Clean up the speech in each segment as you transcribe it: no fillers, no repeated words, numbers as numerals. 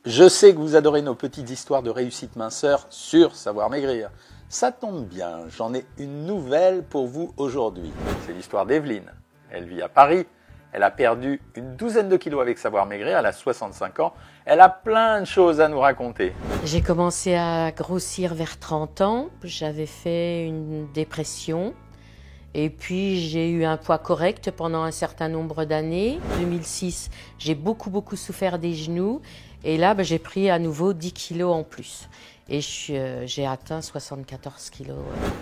Je sais que vous adorez nos petites histoires de réussite minceur sur Savoir Maigrir. Ça tombe bien, j'en ai une nouvelle pour vous aujourd'hui. C'est l'histoire d'Evelyne. Elle vit à Paris. Elle a perdu une douzaine de kilos avec Savoir Maigrir. Elle a 65 ans. Elle a plein de choses à nous raconter. J'ai commencé à grossir vers 30 ans. J'avais fait une dépression. Et puis j'ai eu un poids correct pendant un certain nombre d'années. En 2006, j'ai beaucoup souffert des genoux. Et là, j'ai pris à nouveau 10 kilos en plus. Et j'ai atteint 74 kilos.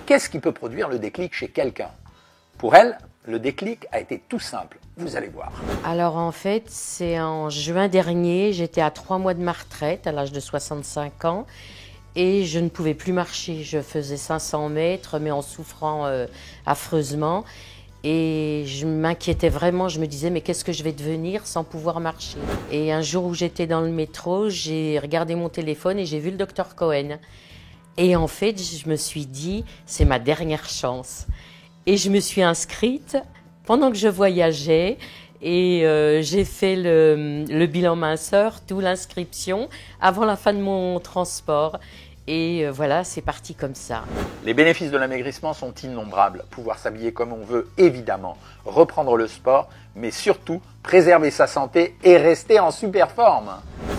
Qu'est-ce qui peut produire le déclic chez quelqu'un? Pour elle, le déclic a été tout simple. Vous allez voir. Alors en fait, c'est en juin dernier, j'étais à 3 mois de ma retraite, à l'âge de 65 ans. Et je ne pouvais plus marcher. Je faisais 500 mètres, mais en souffrant affreusement. Et je m'inquiétais vraiment, je me disais mais qu'est-ce que je vais devenir sans pouvoir marcher? Et un jour où j'étais dans le métro, j'ai regardé mon téléphone et j'ai vu le docteur Cohen. Et en fait, je me suis dit c'est ma dernière chance. Et je me suis inscrite pendant que je voyageais et j'ai fait le bilan minceur, tout l'inscription, avant la fin de mon transport. Et voilà, c'est parti comme ça. Les bénéfices de l'amaigrissement sont innombrables. Pouvoir s'habiller comme on veut, évidemment. Reprendre le sport, mais surtout préserver sa santé et rester en super forme.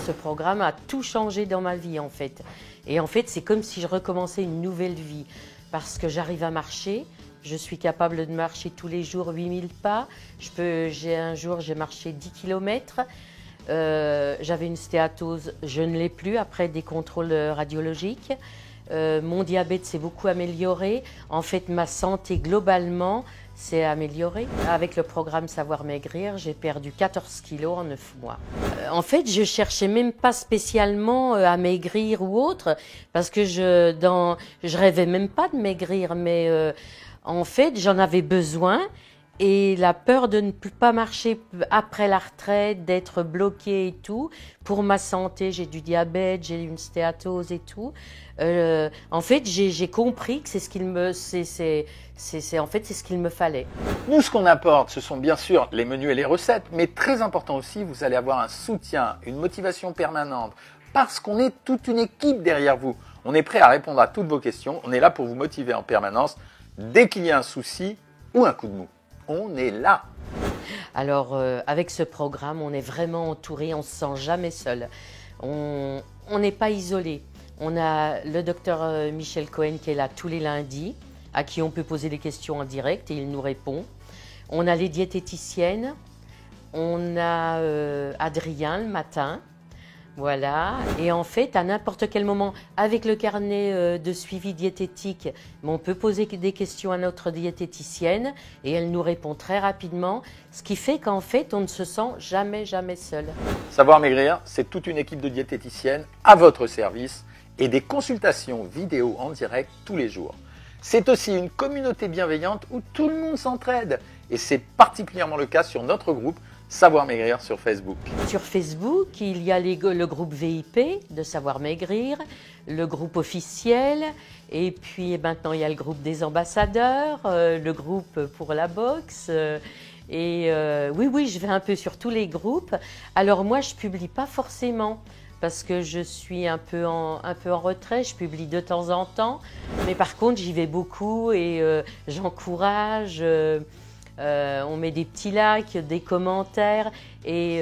Ce programme a tout changé dans ma vie en fait. Et en fait, c'est comme si je recommençais une nouvelle vie. Parce que j'arrive à marcher. Je suis capable de marcher tous les jours 8000 pas. Un jour, j'ai marché 10 km. J'avais une stéatose, je ne l'ai plus après des contrôles radiologiques. Mon diabète s'est beaucoup amélioré. En fait, ma santé globalement s'est améliorée. Avec le programme Savoir Maigrir, j'ai perdu 14 kilos en 9 mois. En fait, je cherchais même pas spécialement à maigrir ou autre, parce que je rêvais même pas de maigrir, mais en fait, j'en avais besoin. Et la peur de ne pas marcher après la retraite, d'être bloquée et tout, pour ma santé, j'ai du diabète, j'ai une stéatose et tout. En fait, j'ai compris que c'est ce qu'il me, c'est ce qu'il me fallait. Nous, ce qu'on apporte, ce sont bien sûr les menus et les recettes, mais très important aussi, vous allez avoir un soutien, une motivation permanente, parce qu'on est toute une équipe derrière vous. On est prêt à répondre à toutes vos questions. On est là pour vous motiver en permanence dès qu'il y a un souci ou un coup de mou. On est là. Alors, avec ce programme, on est vraiment entouré, on ne se sent jamais seul. On n'est pas isolé. On a le docteur Michel Cohen qui est là tous les lundis, à qui on peut poser des questions en direct et il nous répond. On a les diététiciennes, on a Adrien le matin. Voilà, et en fait, à n'importe quel moment, avec le carnet de suivi diététique, on peut poser des questions à notre diététicienne et elle nous répond très rapidement, ce qui fait qu'en fait, on ne se sent jamais seul. Savoir Maigrir, c'est toute une équipe de diététiciennes à votre service et des consultations vidéo en direct tous les jours. C'est aussi une communauté bienveillante où tout le monde s'entraide et c'est particulièrement le cas sur notre groupe Savoir Maigrir sur Facebook. Sur Facebook, il y a le groupe VIP de Savoir Maigrir, le groupe officiel, et puis maintenant il y a le groupe des ambassadeurs, le groupe pour la boxe. Oui, je vais un peu sur tous les groupes. Alors moi, je publie pas forcément parce que je suis un peu en retrait, je publie de temps en temps. Mais par contre, j'y vais beaucoup et j'encourage. On met des petits likes, des commentaires et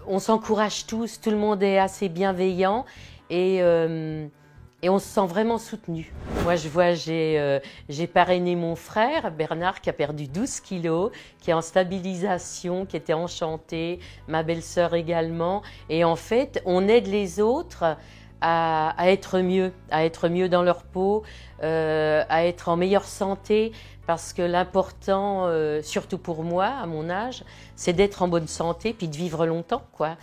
on s'encourage tous, tout le monde est assez bienveillant et on se sent vraiment soutenu. Moi je vois, j'ai parrainé mon frère Bernard qui a perdu 12 kilos, qui est en stabilisation, qui était enchanté, ma belle-sœur également et en fait on aide les autres à être mieux dans leur peau, à être en meilleure santé parce que l'important, surtout pour moi, à mon âge, c'est d'être en bonne santé puis de vivre longtemps, quoi.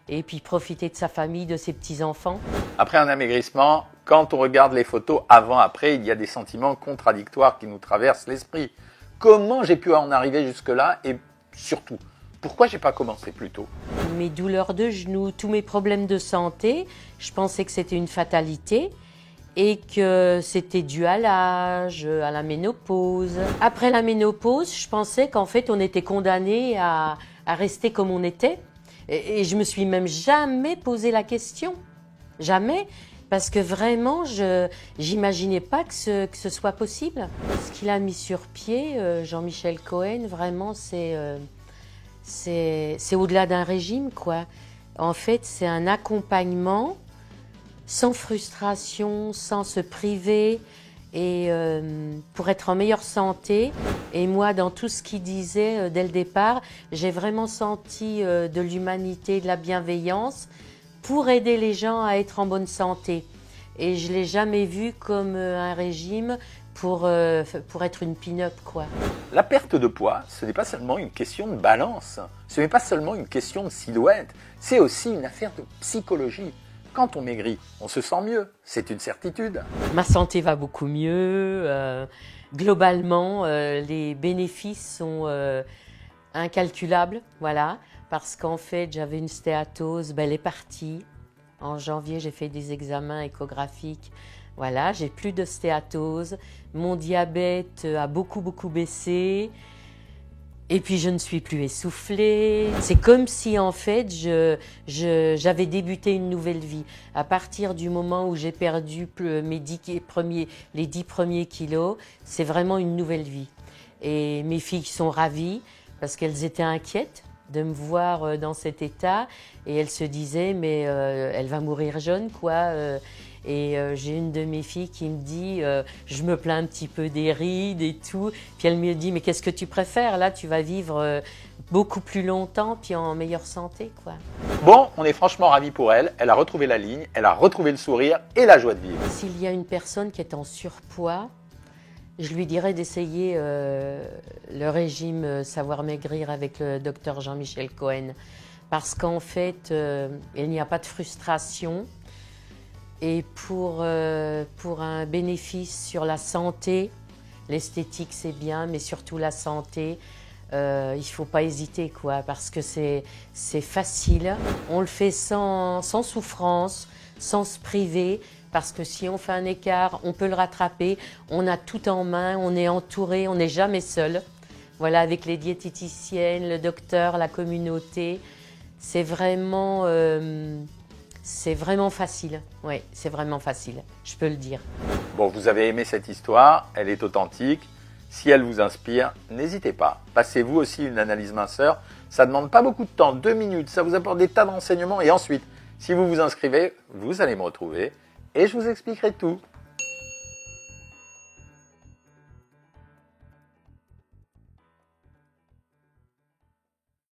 Et puis profiter de sa famille, de ses petits-enfants. Après un amaigrissement, quand on regarde les photos avant-après, il y a des sentiments contradictoires qui nous traversent l'esprit. Comment j'ai pu en arriver jusque-là et surtout, pourquoi j'ai pas commencé plus tôt? Mes douleurs de genoux, tous mes problèmes de santé, je pensais que c'était une fatalité et que c'était dû à l'âge, à la ménopause. Après la ménopause, je pensais qu'en fait on était condamné à rester comme on était Et je me suis même jamais posé la question. Jamais. Parce que vraiment, je n'imaginais pas que ce soit possible. Ce qu'il a mis sur pied, Jean-Michel Cohen, vraiment, c'est au-delà d'un régime, quoi. En fait, c'est un accompagnement sans frustration, sans se priver, et pour être en meilleure santé. Et moi, dans tout ce qu'il disait dès le départ, j'ai vraiment senti de l'humanité, de la bienveillance, pour aider les gens à être en bonne santé. Et je ne l'ai jamais vu comme un régime pour être une pin-up, quoi. La perte de poids, ce n'est pas seulement une question de balance, ce n'est pas seulement une question de silhouette, c'est aussi une affaire de psychologie. Quand on maigrit, on se sent mieux, c'est une certitude. Ma santé va beaucoup mieux. Globalement, les bénéfices sont incalculables, voilà. Parce qu'en fait, j'avais une stéatose, elle est partie. En janvier, j'ai fait des examens échographiques. Voilà, j'ai plus de stéatose. Mon diabète a beaucoup baissé. Et puis, je ne suis plus essoufflée. C'est comme si, en fait, j'avais débuté une nouvelle vie. À partir du moment où j'ai perdu les 10 premiers kilos, c'est vraiment une nouvelle vie. Et mes filles sont ravies parce qu'elles étaient inquiètes de me voir dans cet état, et elle se disait mais elle va mourir jeune, quoi. J'ai une de mes filles qui me dit je me plains un petit peu des rides et tout, puis elle me dit mais qu'est-ce que tu préfères, là tu vas vivre beaucoup plus longtemps puis en meilleure santé, quoi. Bon, on est franchement ravis pour elle, elle a retrouvé la ligne, elle a retrouvé le sourire et la joie de vivre. S'il y a une personne qui est en surpoids, je lui dirais d'essayer le régime Savoir Maigrir avec le docteur Jean-Michel Cohen. Parce qu'en fait, il n'y a pas de frustration. Et pour un bénéfice sur la santé, l'esthétique c'est bien, mais surtout la santé, il ne faut pas hésiter, quoi, parce que c'est facile. On le fait sans souffrance, sans se priver. Parce que si on fait un écart, on peut le rattraper, on a tout en main, on est entouré, on n'est jamais seul. Voilà, avec les diététiciennes, le docteur, la communauté, c'est vraiment facile. Oui, c'est vraiment facile, je peux le dire. Bon, vous avez aimé cette histoire, elle est authentique. Si elle vous inspire, n'hésitez pas. Passez-vous aussi une analyse minceur. Ça ne demande pas beaucoup de temps, 2 minutes, ça vous apporte des tas de renseignements. Et ensuite, si vous vous inscrivez, vous allez me retrouver. Et je vous expliquerai tout.